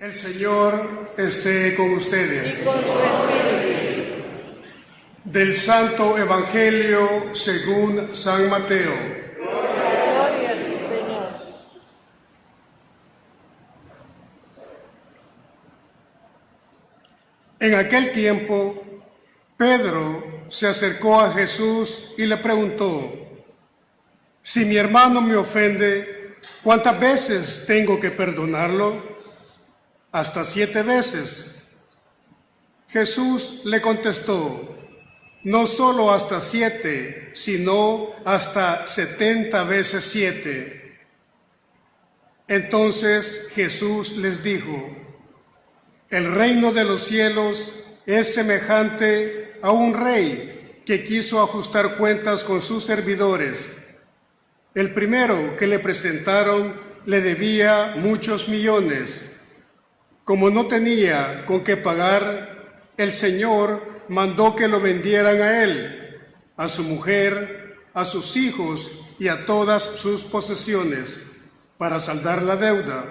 El Señor esté con ustedes. Y con tu espíritu. Del Santo Evangelio según San Mateo. Gloria a ti, Señor. En aquel tiempo, Pedro se acercó a Jesús y le preguntó: si mi hermano me ofende, ¿cuántas veces tengo que perdonarlo? ¿Hasta 7 veces? Jesús le contestó: no solo hasta 7, sino hasta 70 veces 7. Entonces Jesús les dijo: el reino de los cielos es semejante a un rey que quiso ajustar cuentas con sus servidores. El primero que le presentaron le debía muchos millones. Como no tenía con qué pagar, el Señor mandó que lo vendieran a él, a su mujer, a sus hijos y a todas sus posesiones, para saldar la deuda.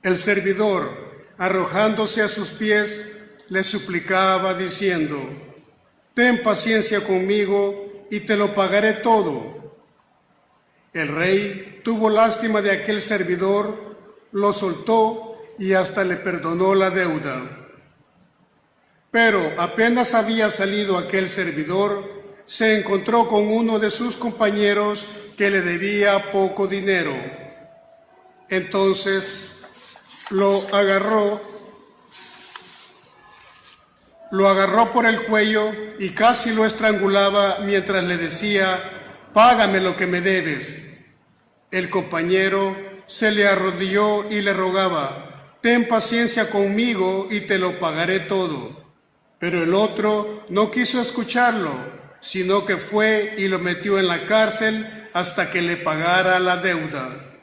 El servidor, arrojándose a sus pies, le suplicaba diciendo: ten paciencia conmigo y te lo pagaré todo. El rey tuvo lástima de aquel servidor, lo soltó y hasta le perdonó la deuda. Pero apenas había salido aquel servidor, se encontró con uno de sus compañeros que le debía poco dinero. Entonces lo agarró por el cuello y casi lo estrangulaba mientras le decía: págame lo que me debes. El compañero se le arrodilló y le rogaba: ten paciencia conmigo y te lo pagaré todo. Pero el otro no quiso escucharlo, sino que fue y lo metió en la cárcel hasta que le pagara la deuda.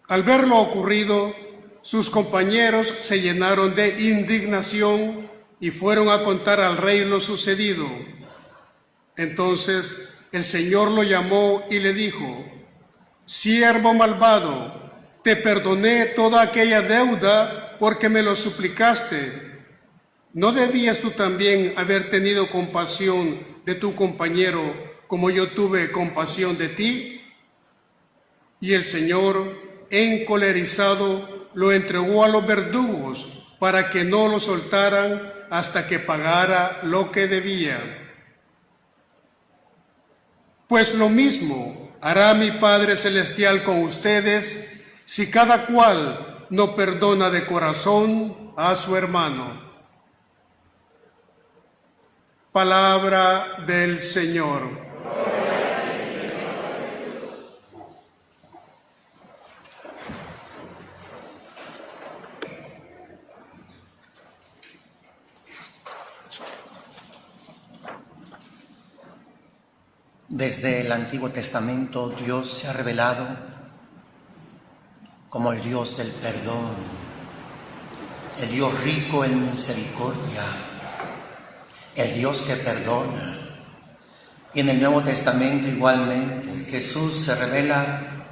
Al ver lo ocurrido, sus compañeros se llenaron de indignación y fueron a contar al rey lo sucedido. Entonces el Señor lo llamó y le dijo: siervo malvado, te perdoné toda aquella deuda porque me lo suplicaste. ¿No debías tú también haber tenido compasión de tu compañero como yo tuve compasión de ti? Y el Señor, encolerizado, lo entregó a los verdugos para que no lo soltaran hasta que pagara lo que debía. Pues lo mismo hará mi Padre Celestial con ustedes si cada cual no perdona de corazón a su hermano. Palabra del Señor. Desde el Antiguo Testamento Dios se ha revelado como el Dios del perdón, el Dios rico en misericordia, el Dios que perdona. Y en el Nuevo Testamento igualmente Jesús se revela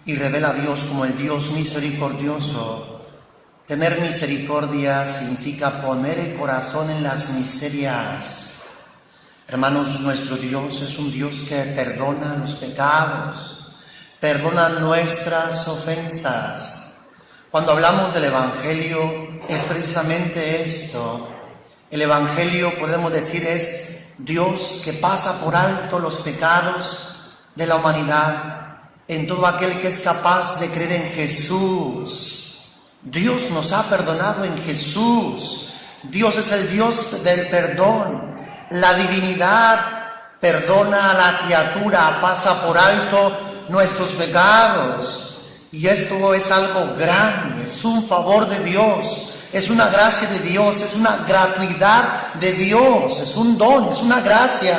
y revela a Dios como el Dios misericordioso. Tener misericordia significa poner el corazón en las miserias. Hermanos, nuestro Dios es un Dios que perdona los pecados, perdona nuestras ofensas. Cuando hablamos del Evangelio es precisamente esto. El Evangelio, podemos decir, es Dios que pasa por alto los pecados de la humanidad en todo aquel que es capaz de creer en Jesús. Dios nos ha perdonado en Jesús. Dios es el Dios del perdón. La divinidad perdona a la criatura, pasa por alto nuestros pecados. Y esto es algo grande, es un favor de Dios, es una gracia de Dios, es una gratuidad de Dios, es un don, es una gracia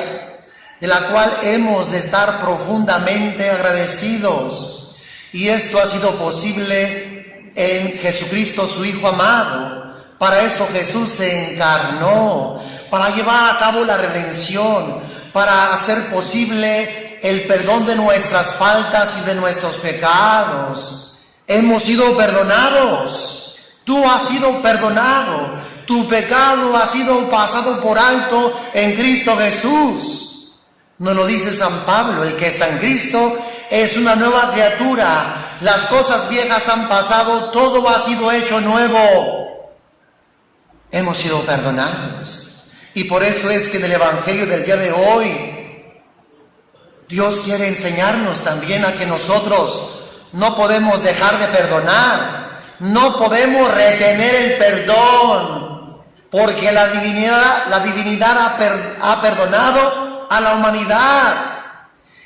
de la cual hemos de estar profundamente agradecidos. Y esto ha sido posible en Jesucristo, su Hijo amado. Para eso Jesús se encarnó, para llevar a cabo la redención, para hacer posible el perdón de nuestras faltas y de nuestros pecados. Hemos sido perdonados. Tú has sido perdonado. Tu pecado ha sido pasado por alto en Cristo Jesús. Nos lo dice San Pablo: el que está en Cristo es una nueva criatura. Las cosas viejas han pasado, todo ha sido hecho nuevo. Hemos sido perdonados. Y por eso es que en el Evangelio del día de hoy, Dios quiere enseñarnos también a que nosotros no podemos dejar de perdonar, no podemos retener el perdón, porque la divinidad ha perdonado a la humanidad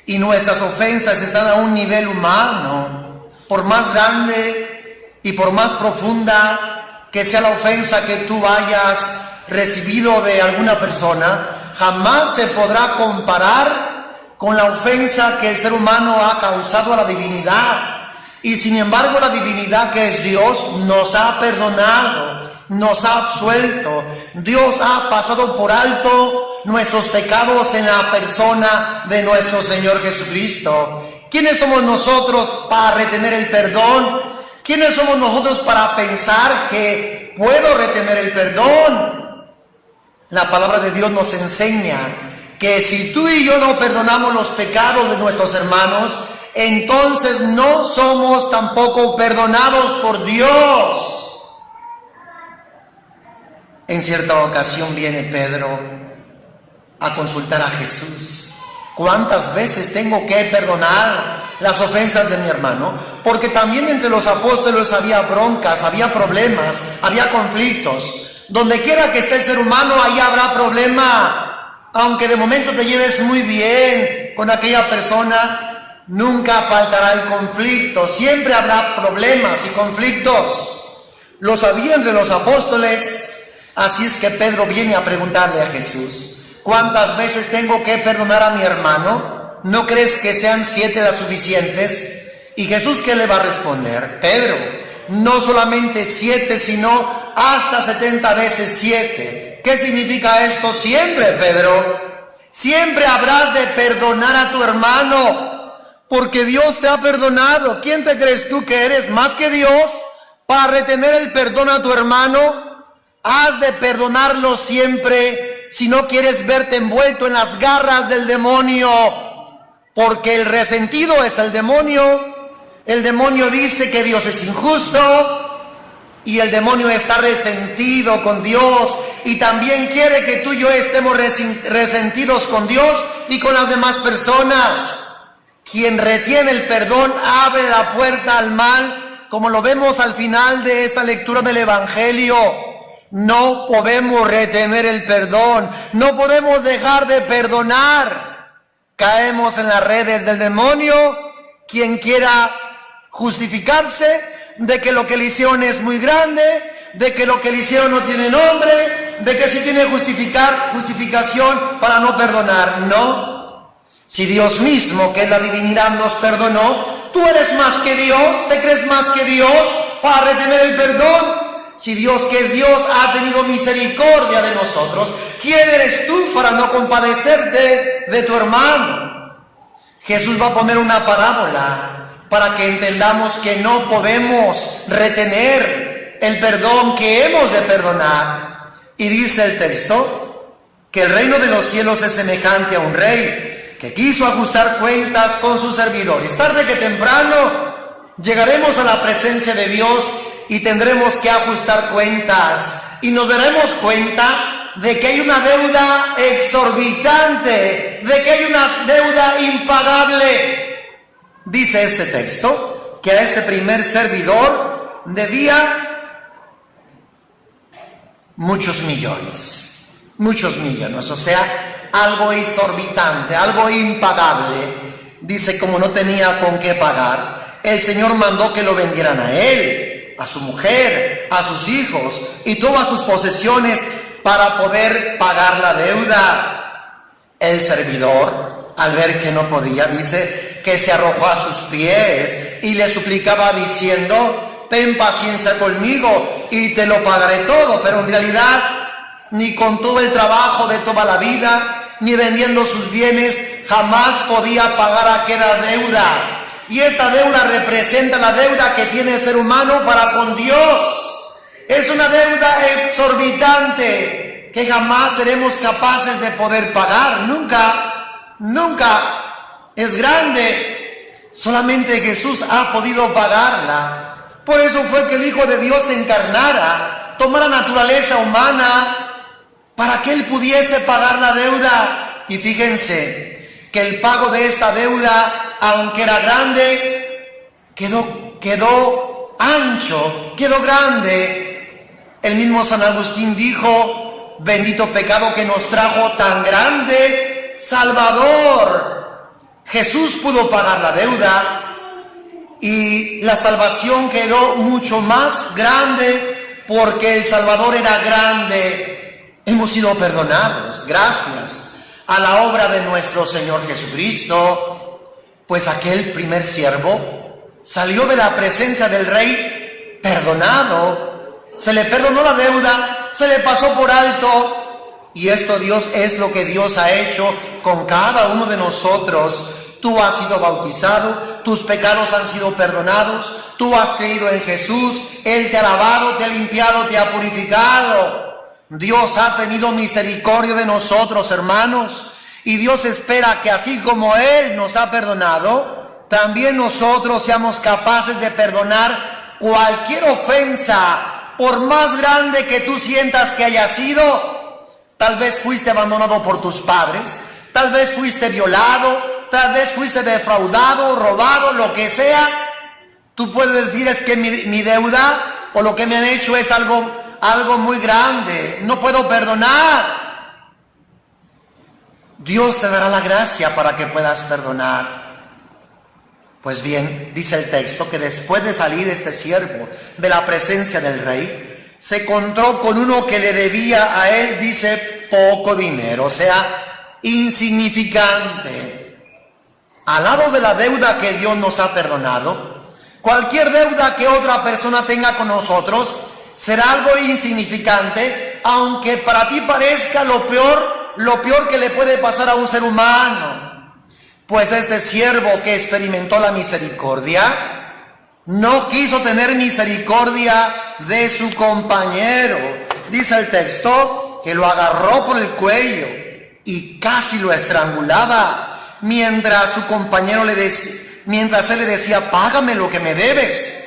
y nuestras ofensas están a un nivel humano. Por más grande y por más profunda que sea la ofensa que tú hayas recibido de alguna persona, jamás se podrá comparar con la ofensa que el ser humano ha causado a la divinidad. Y sin embargo, la divinidad, que es Dios, nos ha perdonado, nos ha absuelto. Dios ha pasado por alto nuestros pecados en la persona de nuestro Señor Jesucristo. ¿Quiénes somos nosotros para retener el perdón? ¿Quiénes somos nosotros para pensar que puedo retener el perdón? La palabra de Dios nos enseña que si tú y yo no perdonamos los pecados de nuestros hermanos, entonces no somos tampoco perdonados por Dios. En cierta ocasión viene Pedro a consultar a Jesús: ¿cuántas veces tengo que perdonar las ofensas de mi hermano? Porque también entre los apóstoles había broncas, había problemas, había conflictos. Donde quiera que esté el ser humano, ahí habrá problema. Aunque de momento te lleves muy bien con aquella persona, nunca faltará el conflicto. Siempre habrá problemas y conflictos. Lo sabía entre los apóstoles. Así es que Pedro viene a preguntarle a Jesús: ¿cuántas veces tengo que perdonar a mi hermano? ¿No crees que sean 7 las suficientes? Y Jesús, ¿qué le va a responder? Pedro, no solamente 7, sino hasta 70 veces 7. ¿Qué significa esto? Siempre, Pedro, siempre habrás de perdonar a tu hermano, porque Dios te ha perdonado. ¿Quién te crees tú que eres más que Dios para retener el perdón a tu hermano? Has de perdonarlo siempre si no quieres verte envuelto en las garras del demonio, porque el resentido es el demonio. El demonio dice que Dios es injusto, y el demonio está resentido con Dios, y también quiere que tú y yo estemos resentidos con Dios y con las demás personas. Quien retiene el perdón abre la puerta al mal, como lo vemos al final de esta lectura del Evangelio. No podemos retener el perdón, no podemos dejar de perdonar. Caemos en las redes del demonio. Quien quiera justificarse de que lo que le hicieron es muy grande, de que lo que le hicieron no tiene nombre, de que sí tiene justificación para no perdonar. No. Si Dios mismo, que es la divinidad, nos perdonó, ¿tú eres más que Dios? ¿Te crees más que Dios para retener el perdón? Si Dios, que es Dios, ha tenido misericordia de nosotros, ¿quién eres tú para no compadecerte de tu hermano? Jesús va a poner una parábola para que entendamos que no podemos retener el perdón, que hemos de perdonar. Y dice el texto que el reino de los cielos es semejante a un rey que quiso ajustar cuentas con sus servidores. Tarde que temprano llegaremos a la presencia de Dios y tendremos que ajustar cuentas, y nos daremos cuenta de que hay una deuda exorbitante, de que hay una deuda impagable. Dice este texto que a este primer servidor debía muchos millones, o sea, algo exorbitante, algo impagable. Dice, como no tenía con qué pagar, el Señor mandó que lo vendieran a él, a su mujer, a sus hijos y todas sus posesiones para poder pagar la deuda. El servidor, al ver que no podía, dice que se arrojó a sus pies y le suplicaba diciendo: ten paciencia conmigo y te lo pagaré todo. Pero en realidad, ni con todo el trabajo de toda la vida, ni vendiendo sus bienes, jamás podía pagar aquella deuda. Y esta deuda representa la deuda que tiene el ser humano para con Dios. Es una deuda exorbitante que jamás seremos capaces de poder pagar. Nunca. Es grande. Solamente Jesús ha podido pagarla. Por eso fue que el Hijo de Dios se encarnara, tomara naturaleza humana, para que Él pudiese pagar la deuda. Y fíjense que el pago de esta deuda, aunque era grande, quedó ancho, quedó grande. El mismo San Agustín dijo: bendito pecado que nos trajo tan grande Salvador. Jesús pudo pagar la deuda y la salvación quedó mucho más grande porque el Salvador era grande. Hemos sido perdonados gracias a la obra de nuestro Señor Jesucristo, pues aquel primer siervo salió de la presencia del Rey perdonado. Se le perdonó la deuda, se le pasó por alto. Y esto es lo que Dios ha hecho con cada uno de nosotros. Tú has sido bautizado, tus pecados han sido perdonados, tú has creído en Jesús, Él te ha lavado, te ha limpiado, te ha purificado. Dios ha tenido misericordia de nosotros, hermanos, y Dios espera que así como Él nos ha perdonado, también nosotros seamos capaces de perdonar cualquier ofensa, por más grande que tú sientas que haya sido. Tal vez fuiste abandonado por tus padres, tal vez fuiste violado, tal vez fuiste defraudado, robado, lo que sea. Tú puedes decir: es que mi deuda o lo que me han hecho es algo muy grande, no puedo perdonar. Dios te dará la gracia para que puedas perdonar. Pues bien, dice el texto que después de salir este siervo de la presencia del Rey, se encontró con uno que le debía a él, dice, poco dinero, o sea, insignificante. Al lado de la deuda que Dios nos ha perdonado, cualquier deuda que otra persona tenga con nosotros será algo insignificante, aunque para ti parezca lo peor que le puede pasar a un ser humano. Pues este siervo que experimentó la misericordia no quiso tener misericordia de su compañero. Dice el texto que lo agarró por el cuello y casi lo estrangulaba, mientras su compañero mientras él le decía: págame lo que me debes.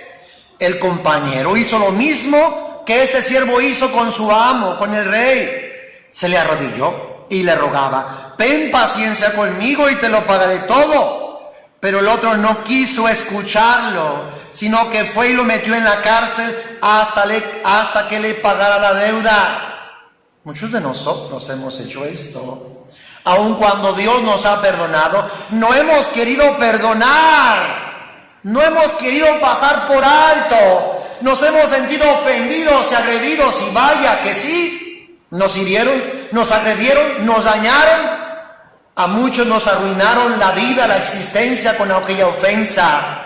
El compañero hizo lo mismo que este siervo hizo con su amo, con el Rey. Se le arrodilló y le rogaba: ten paciencia conmigo y te lo pagaré todo. Pero el otro no quiso escucharlo, sino que fue y lo metió en la cárcel hasta que le pagara la deuda. Muchos de nosotros hemos hecho esto. Aun cuando Dios nos ha perdonado, no hemos querido perdonar, no hemos querido pasar por alto, nos hemos sentido ofendidos y agredidos, y vaya que sí, nos hirieron, nos agredieron, nos dañaron. A muchos nos arruinaron la vida, la existencia con aquella ofensa.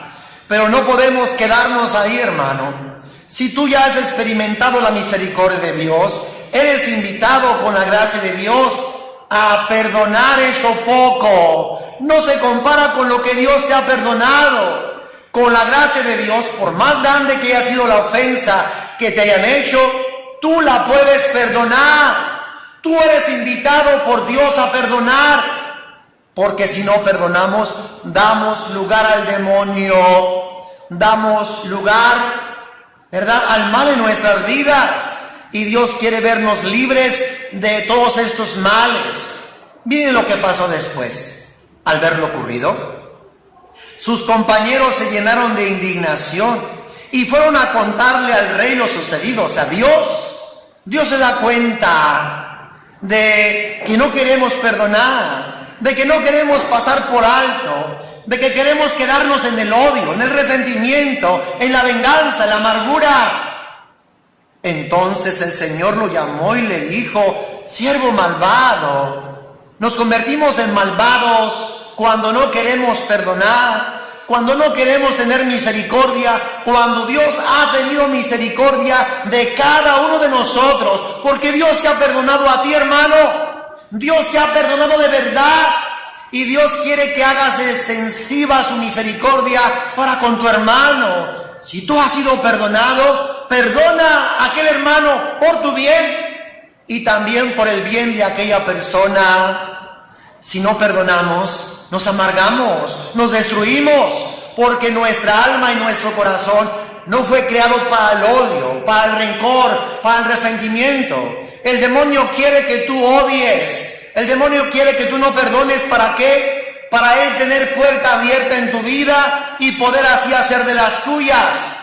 Pero no podemos quedarnos ahí, hermano. Si tú ya has experimentado la misericordia de Dios, eres invitado con la gracia de Dios a perdonar eso poco. No se compara con lo que Dios te ha perdonado. Con la gracia de Dios, por más grande que haya sido la ofensa que te hayan hecho, tú la puedes perdonar. Tú eres invitado por Dios a perdonar. Porque si no perdonamos, damos lugar al demonio, damos lugar, ¿verdad?, al mal en nuestras vidas. Y Dios quiere vernos libres de todos estos males. Miren lo que pasó después. Al ver lo ocurrido, sus compañeros se llenaron de indignación y fueron a contarle al Rey lo sucedido. O sea, Dios se da cuenta de que no queremos perdonar, de que no queremos pasar por alto, de que queremos quedarnos en el odio, en el resentimiento, en la venganza, en la amargura. Entonces el Señor lo llamó y le dijo: siervo malvado. Nos convertimos en malvados cuando no queremos perdonar, cuando no queremos tener misericordia, cuando Dios ha tenido misericordia de cada uno de nosotros, porque Dios te ha perdonado a ti, hermano. Dios te ha perdonado de verdad, y Dios quiere que hagas extensiva su misericordia para con tu hermano. Si tú has sido perdonado, Perdona a aquel hermano por tu bien y también por el bien de aquella persona. Si no perdonamos, nos amargamos, nos destruimos, porque nuestra alma y nuestro corazón no fue creado para el odio, para el rencor, para el resentimiento. El demonio quiere que tú odies. El demonio quiere que tú no perdones. ¿Para qué? Para él tener puerta abierta en tu vida y poder así hacer de las tuyas.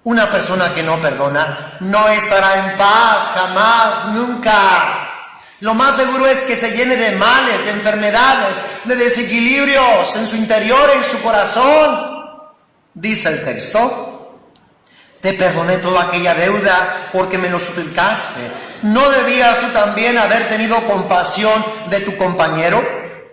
Una persona que no perdona no estará en paz, jamás, nunca. Lo más seguro es que se llene de males, de enfermedades, de desequilibrios en su interior, en su corazón. Dice el texto: te perdoné toda aquella deuda porque me lo suplicaste. ¿No debías tú también haber tenido compasión de tu compañero,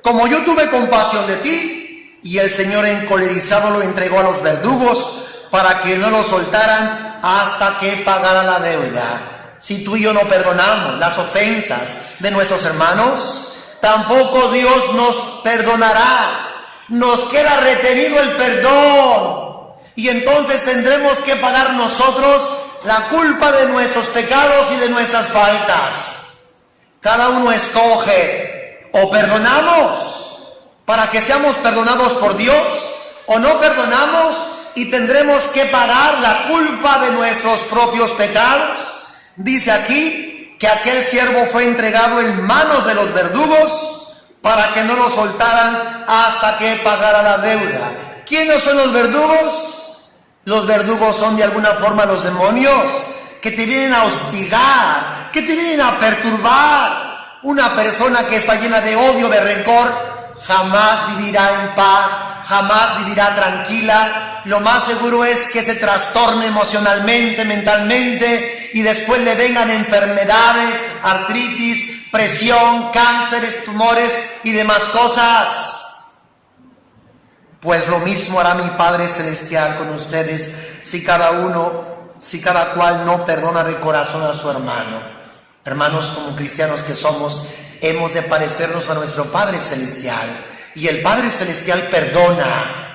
como yo tuve compasión de ti? Y el Señor, encolerizado, lo entregó a los verdugos para que no lo soltaran hasta que pagara la deuda. Si tú y yo no perdonamos las ofensas de nuestros hermanos, tampoco Dios nos perdonará. Nos queda retenido el perdón y entonces tendremos que pagar nosotros la culpa de nuestros pecados y de nuestras faltas. Cada uno escoge: o perdonamos para que seamos perdonados por Dios, o no perdonamos y tendremos que pagar la culpa de nuestros propios pecados. Dice aquí que aquel siervo fue entregado en manos de los verdugos para que no lo soltaran hasta que pagara la deuda. ¿Quiénes son los verdugos? Los verdugos son de alguna forma los demonios que te vienen a hostigar, que te vienen a perturbar. Una persona que está llena de odio, de rencor, jamás vivirá en paz, jamás vivirá tranquila. Lo más seguro es que se trastorne emocionalmente, mentalmente, y después le vengan enfermedades, artritis, presión, cánceres, tumores y demás cosas. Pues lo mismo hará mi Padre Celestial con ustedes si cada cual no perdona de corazón a su hermano. Hermanos, como cristianos que somos, hemos de parecernos a nuestro Padre Celestial. Y el Padre Celestial perdona,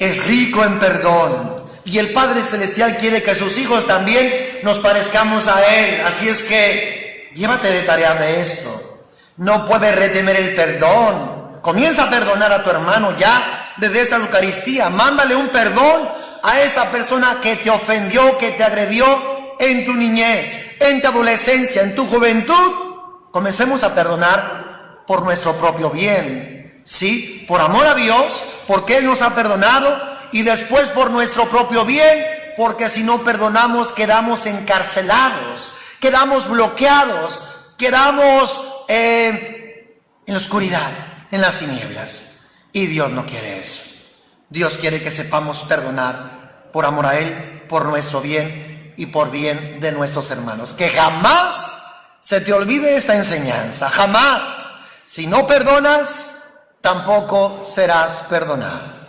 es rico en perdón. Y el Padre Celestial quiere que sus hijos también nos parezcamos a Él. Así es que llévate de tarea de esto. No puedes retener el perdón. Comienza a perdonar a tu hermano ya desde esta Eucaristía. Mándale un perdón a esa persona que te ofendió, que te agredió en tu niñez, en tu adolescencia, en tu juventud. Comencemos a perdonar por nuestro propio bien, ¿sí? Por amor a Dios, porque Él nos ha perdonado, y después por nuestro propio bien, porque si no perdonamos quedamos encarcelados, quedamos bloqueados, quedamos en la oscuridad, en las tinieblas. Y Dios no quiere eso. Dios quiere que sepamos perdonar por amor a Él, por nuestro bien y por bien de nuestros hermanos. Que jamás se te olvide esta enseñanza, jamás. Si no perdonas, tampoco serás perdonado.